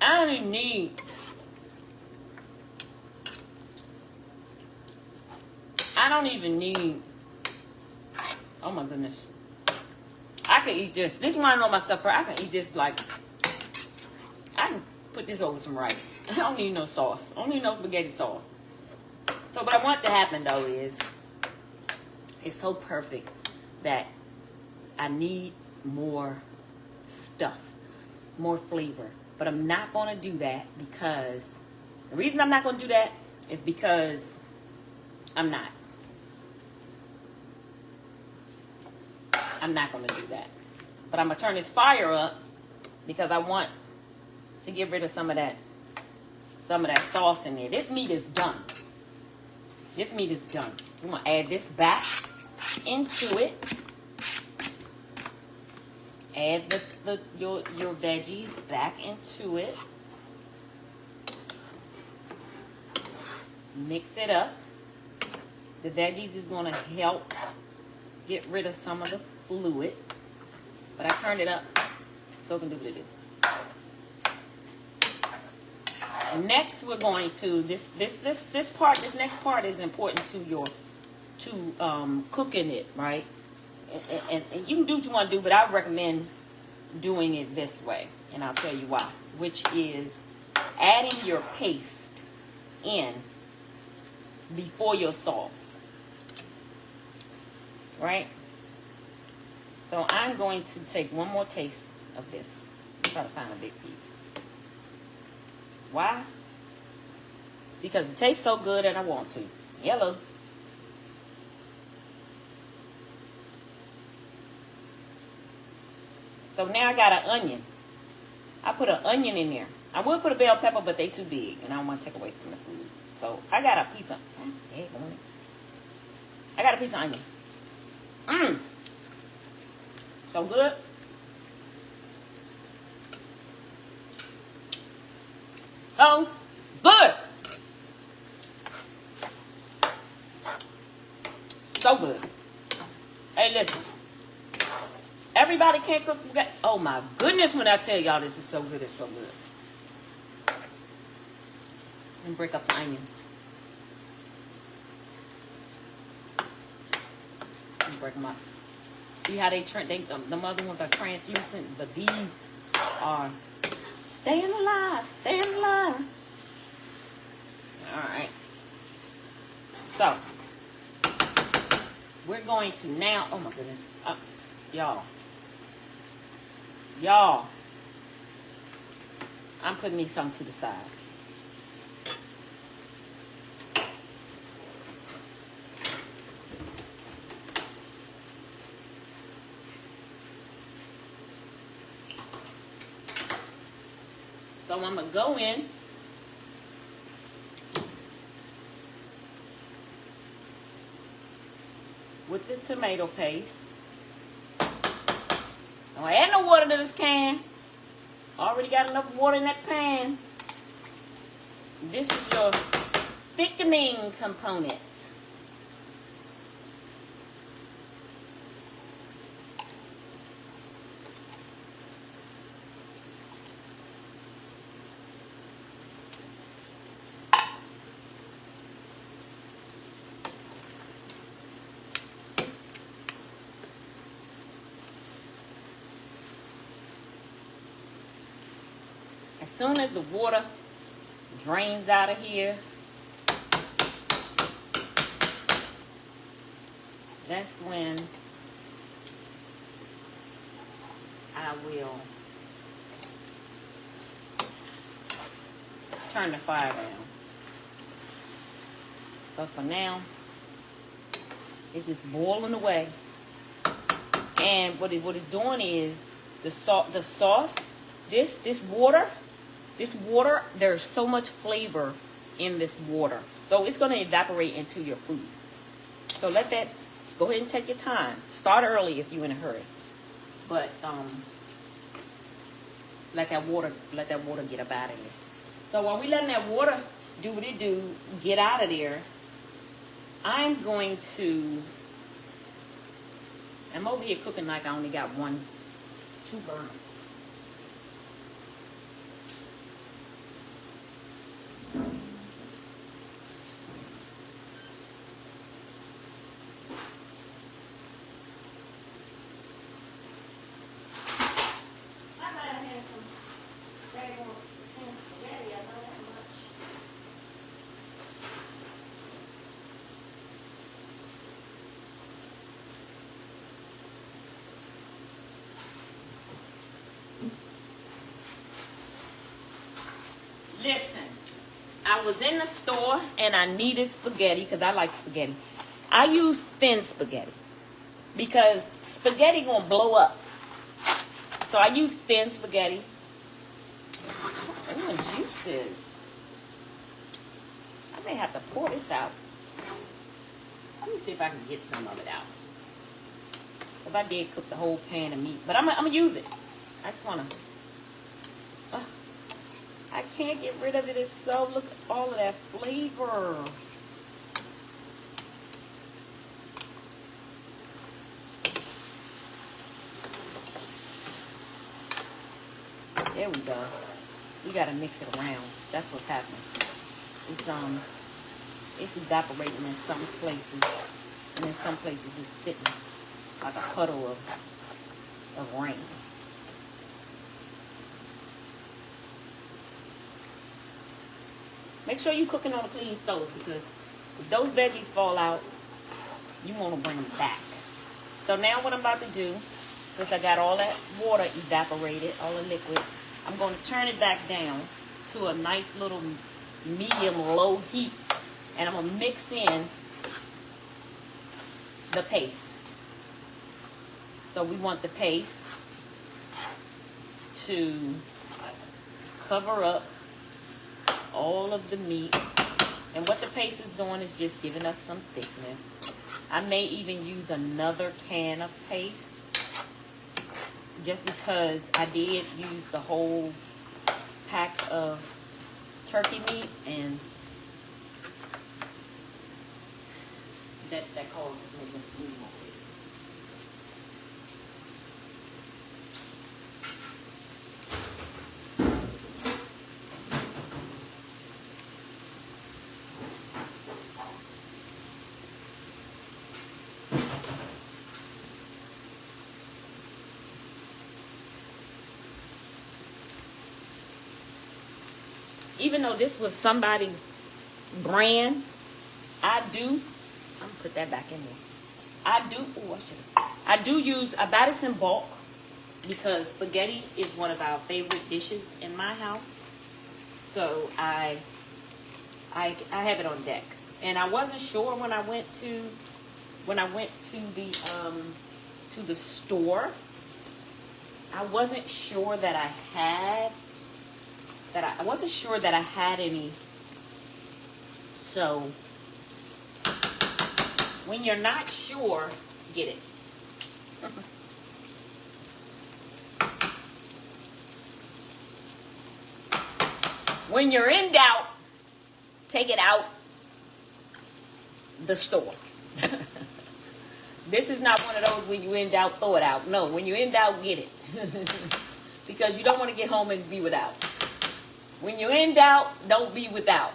I don't even need oh my goodness. I can eat this. This one I know my stuff, I can eat this like, I can put this over some rice. I don't need no sauce. I don't need no spaghetti sauce. So what I want to happen though is, it's so perfect that I need more stuff, more flavor. But I'm not going to do that because, the reason I'm not going to do that is because I'm not going to do that. But I'm going to turn this fire up because I want to get rid of some of that sauce in there. This meat is done. This meat is done. I'm going to add this back into it. Add your veggies back into it. Mix it up. The veggies is going to help get rid of some of the fluid. But I turned it up so it can do what it do. Next, we're going to this next part is important to cooking it, right? And you can do what you want to do, but I recommend doing it this way, and I'll tell you why. Which is adding your paste in before your sauce, right? So I'm going to take one more taste of this. Try to find a big piece. Why? Because it tastes so good and I want to. Yellow. So now I got an onion. I put an onion in there. I would put a bell pepper, but they too big, and I don't want to take away from the food. So I got a piece of. I got a piece of onion. So good. Oh, good. So good. Hey, listen. Everybody can't cook spaghetti. Oh my goodness, when I tell y'all this is so good, it's so good. And break up the onions. And break them up. See how they the other ones are translucent, but these are staying alive, staying alive. All right. So we're going to now. Oh my goodness, y'all. I'm putting me something to the side. So I'm going to go in with the tomato paste. Don't add no water to this can. Already got enough water in that pan. This is your thickening components. As soon as the water drains out of here, that's when I will turn the fire down. But for now, it's just boiling away. And what it's doing is the sauce, this water, there's so much flavor in this water. So it's going to evaporate into your food. So just go ahead and take your time. Start early if you're in a hurry. But let that water get up out of here. So while we letting that water do what it do, get out of there, I'm over here cooking like I only got 2 burners. Listen, I was in the store and I needed spaghetti because I like spaghetti. I use thin spaghetti because spaghetti gonna blow up. So I use thin spaghetti. Ooh, juices. I may have to pour this out. Let me see if I can get some of it out. If I did cook the whole pan of meat, but I'm gonna use it. I just wanna. I can't get rid of it. It's so, look at all of that flavor. There we go. We gotta mix it around. That's what's happening. It's evaporating in some places, and in some places it's sitting like a puddle of rain. Make sure you're cooking on a clean stove because if those veggies fall out, you want to bring them back. So now what I'm about to do, since I got all that water evaporated, all the liquid, I'm going to turn it back down to a nice little medium-low heat. And I'm going to mix in the paste. So we want the paste to cover up all of the meat. And what the paste is doing is just giving us some thickness. I may even use another can of paste just because I did use the whole pack of turkey meat, and that causes me to need more paste. Even though this was somebody's brand, I'm gonna put that back in there. I do use, I buy this in bulk because spaghetti is one of our favorite dishes in my house. So I have it on deck. And I wasn't sure when I went to the store. I wasn't sure that I had any. So when you're not sure, get it. When you're in doubt, take it out the store. This is not one of those when you're in doubt, throw it out. No, when you're in doubt, get it. Because you don't want to get home and be without. When you're in doubt, don't be without.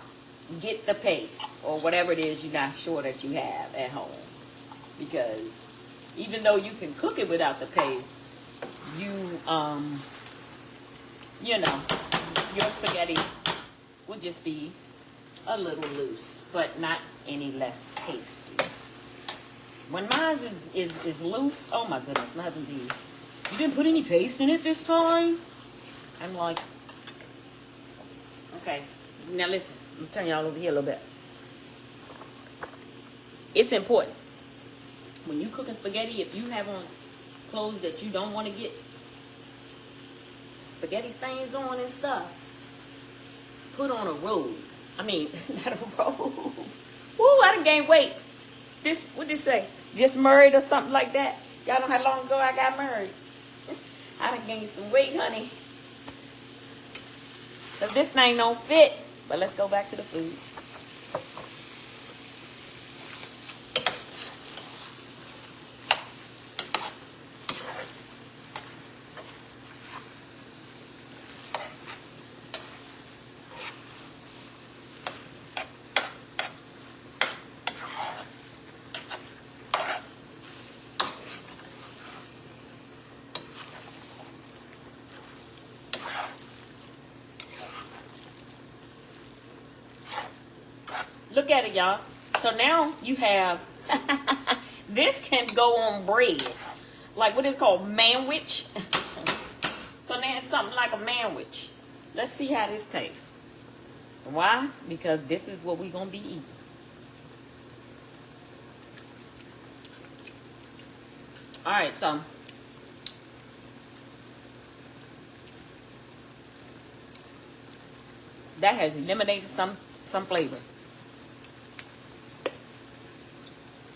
Get the paste or whatever it is you're not sure that you have at home. Because even though you can cook it without the paste, your spaghetti will just be a little loose, but not any less tasty. When mine is loose, oh my goodness, my husband, you didn't put any paste in it this time? I'm like, okay, now listen, let me turn y'all over here a little bit. It's important. When you cooking spaghetti, if you have on clothes that you don't want to get spaghetti stains on and stuff, put on a robe. I mean, not a robe. Woo, I done gained weight. What'd this say? Just married or something like that? Y'all know how long ago I got married. I done gained some weight, honey. So this thing don't fit. But let's go back to the food. Look at it, y'all. So now you have, this can go on bread. Like what is called manwich. So now it's something like a manwich. Let's see how this tastes. Why? Because this is what we're going to be eating. All right, so that has eliminated some flavor.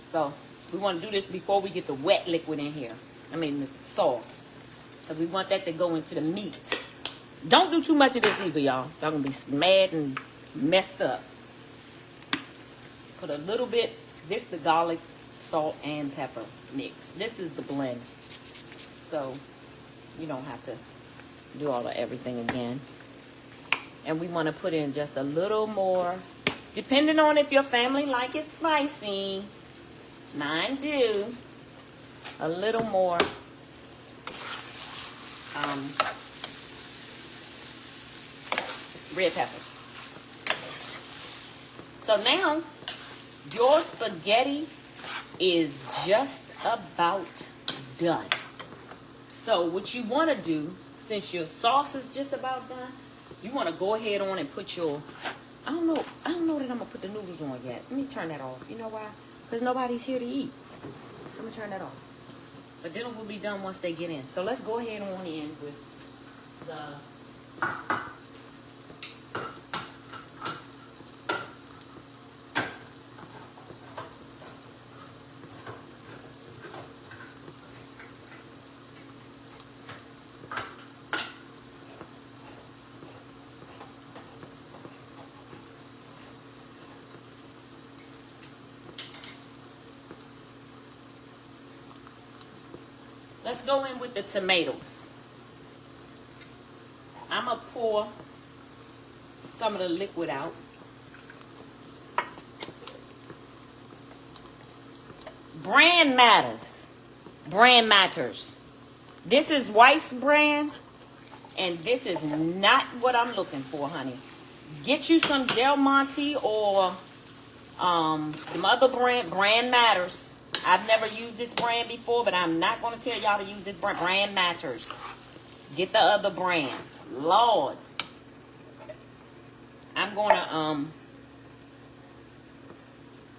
So we want to do this before we get the wet liquid in here. I mean the sauce. Because we want that to go into the meat. Don't do too much of this either, y'all. Y'all going to be mad and messed up. Put a little bit. This is the garlic, salt, and pepper mix. This is the blend. So you don't have to do all of everything again. And we want to put in just a little more. Depending on if your family like it spicy. Mine do. A little more red peppers. So now your spaghetti is just about done. So what you want to do, since your sauce is just about done, you want to go ahead on and put your, I don't know that I'm going to put the noodles on yet. Let me turn that off. You know why? Because nobody's here to eat. Let me turn that off. But then it will be done once they get in. So let's go ahead on in with the let's go in with the tomatoes. I'm going to pour some of the liquid out. Brand matters. Brand matters. This is Weiss brand, and this is not what I'm looking for, honey. Get you some Del Monte or the other brand matters. I've never used this brand before, but I'm not going to tell y'all to use this brand. Brand matters. Get the other brand. Lord. I'm going to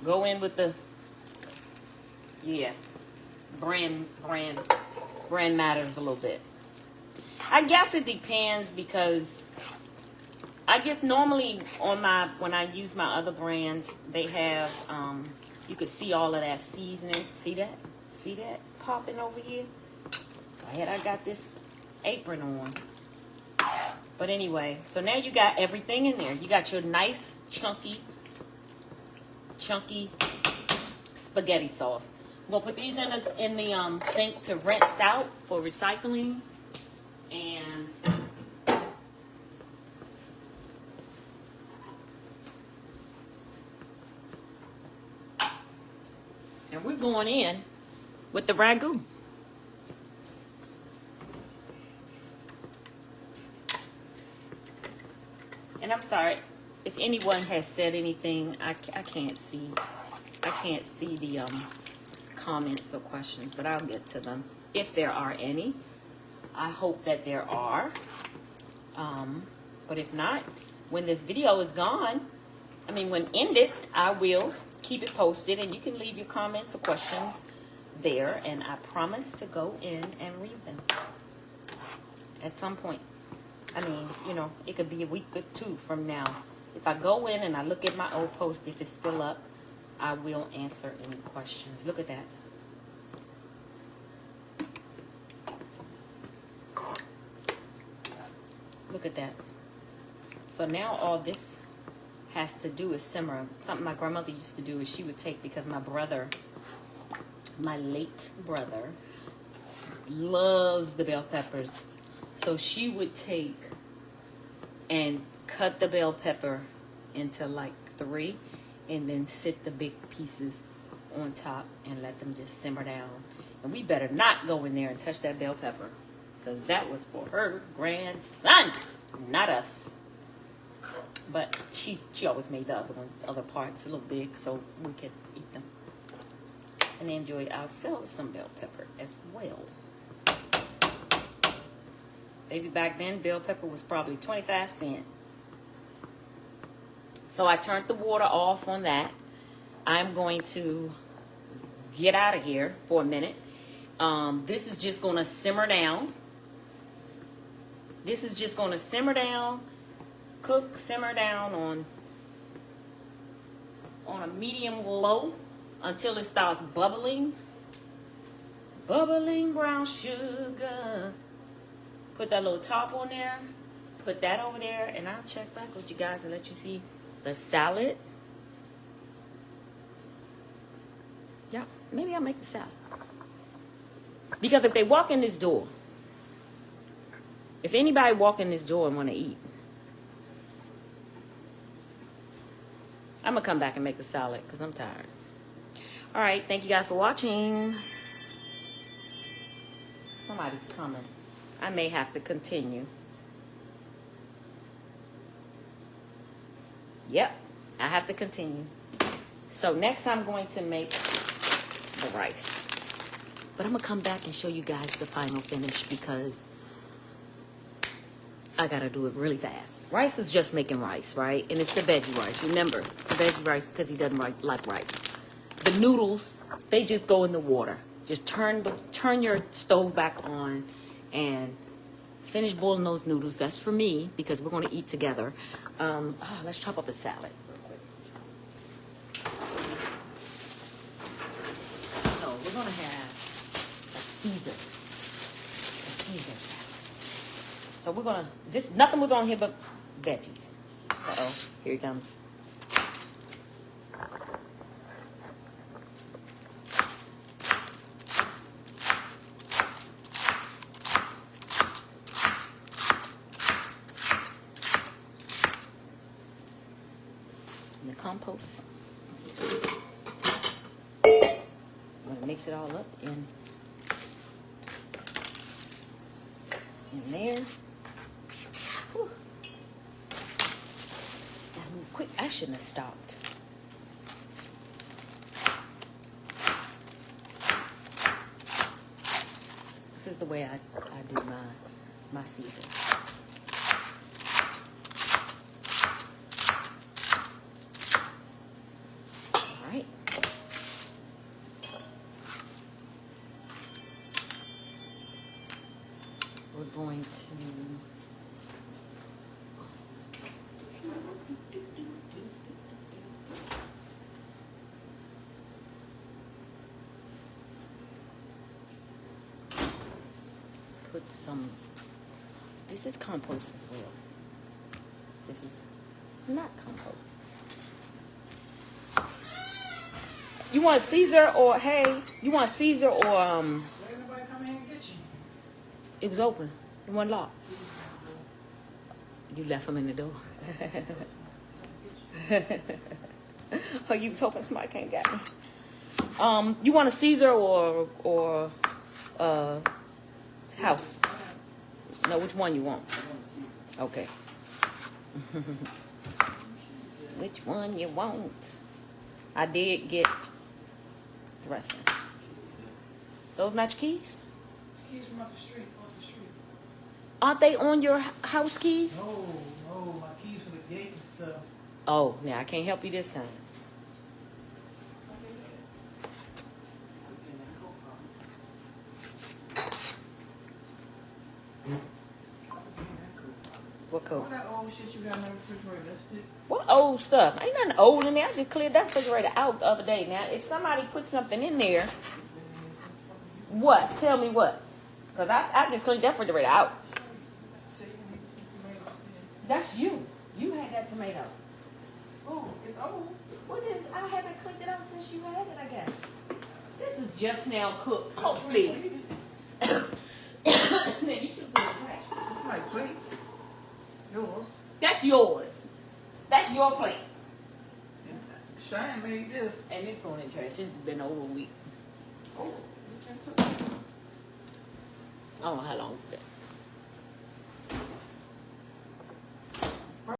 go in with the, yeah, brand matters a little bit. I guess it depends because I just normally when I use my other brands, they have, you can see all of that seasoning. See that? See that popping over here? Go ahead, I got this apron on. But anyway, so now you got everything in there. You got your nice chunky spaghetti sauce. I'm gonna put these in the sink to rinse out for recycling. And we're going in with the ragu. And I'm sorry if anyone has said anything. I can't see. I can't see the comments or questions, but I'll get to them if there are any. I hope that there are. But if not, when this video is gone, when ended, I will keep it posted, and you can leave your comments or questions there, and I promise to go in and read them at some point. It could be a week or two from now. If I go in and I look at my old post, if it's still up, I will answer any questions. Look at that. Look at that. So now all this has to do is simmer. Something my grandmother used to do is she would take, because my late brother loves the bell peppers. So she would take and cut the bell pepper into like 3 and then sit the big pieces on top and let them just simmer down. And we better not go in there and touch that bell pepper, because that was for her grandson, not us. But she always made the other parts a little big so we could eat them and enjoy ourselves some bell pepper as well. Maybe back then, bell pepper was probably 25 cents. So I turned the water off on that. I'm going to get out of here for a minute. This is just going to simmer down. This is just going to simmer down, simmer down on a medium low until it starts bubbling. Bubbling brown sugar. Put that little top on there. Put that over there. And I'll check back with you guys and let you see the salad. Yeah, maybe I'll make the salad. Because if they walk in this door, if anybody walk in this door and want to eat, I'm going to come back and make the salad because I'm tired. All right, thank you guys for watching. Somebody's coming. I may have to continue. Yep, I have to continue. So next I'm going to make the rice. But I'm going to come back and show you guys the final finish because I got to do it really fast. Rice is just making rice, right? And it's the veggie rice. Remember, it's the veggie rice because he doesn't like rice. The noodles, they just go in the water. Just turn your stove back on and Finish boiling those noodles. That's for me because we're going to eat together. Let's chop up the salad real quick. So we're going to have a Caesar salad. So we're going to, nothing was on here but veggies. Uh-oh, here it comes. The compost. I'm gonna mix it all up in there. Whew. Gotta move quick. I shouldn't have stopped. This is the way I do my Caesar. Right. We're going to put some, this is compost as well. This is not compost. You want Caesar or, hey, you want Caesar or, Let nobody come in and get you. it was open. It wasn't locked. You left him in the door. Oh, you was hoping somebody can't get me. You want a Caesar or house? No, which one you want? Okay. Which one you want? I did get dressing. Those not your keys? Keys from up the street, across the street. Aren't they on your house keys? No, my keys for the gate and stuff. Oh, now I can't help you this time. What All coat? that old shit you got in the refrigerator, that's it. What old stuff? Ain't nothing old in there. I just cleared that refrigerator out the other day. Now, if somebody put something in there, It's been in here since fucking you. what? Tell me what? Because I just cleaned that refrigerator out. Say you need some tomatoes in. That's you. You had that tomato. Oh, it's old. Well, then I haven't cleaned it out since you had it, I guess. This is just now cooked. Oh, please. Then you should put it in the trash. This somebody's plate. Yours. That's yours. That's your plate. And Cheyenne made this. And it's going in the trash. It's been over a week. Oh, that's okay. I don't know how long it's been.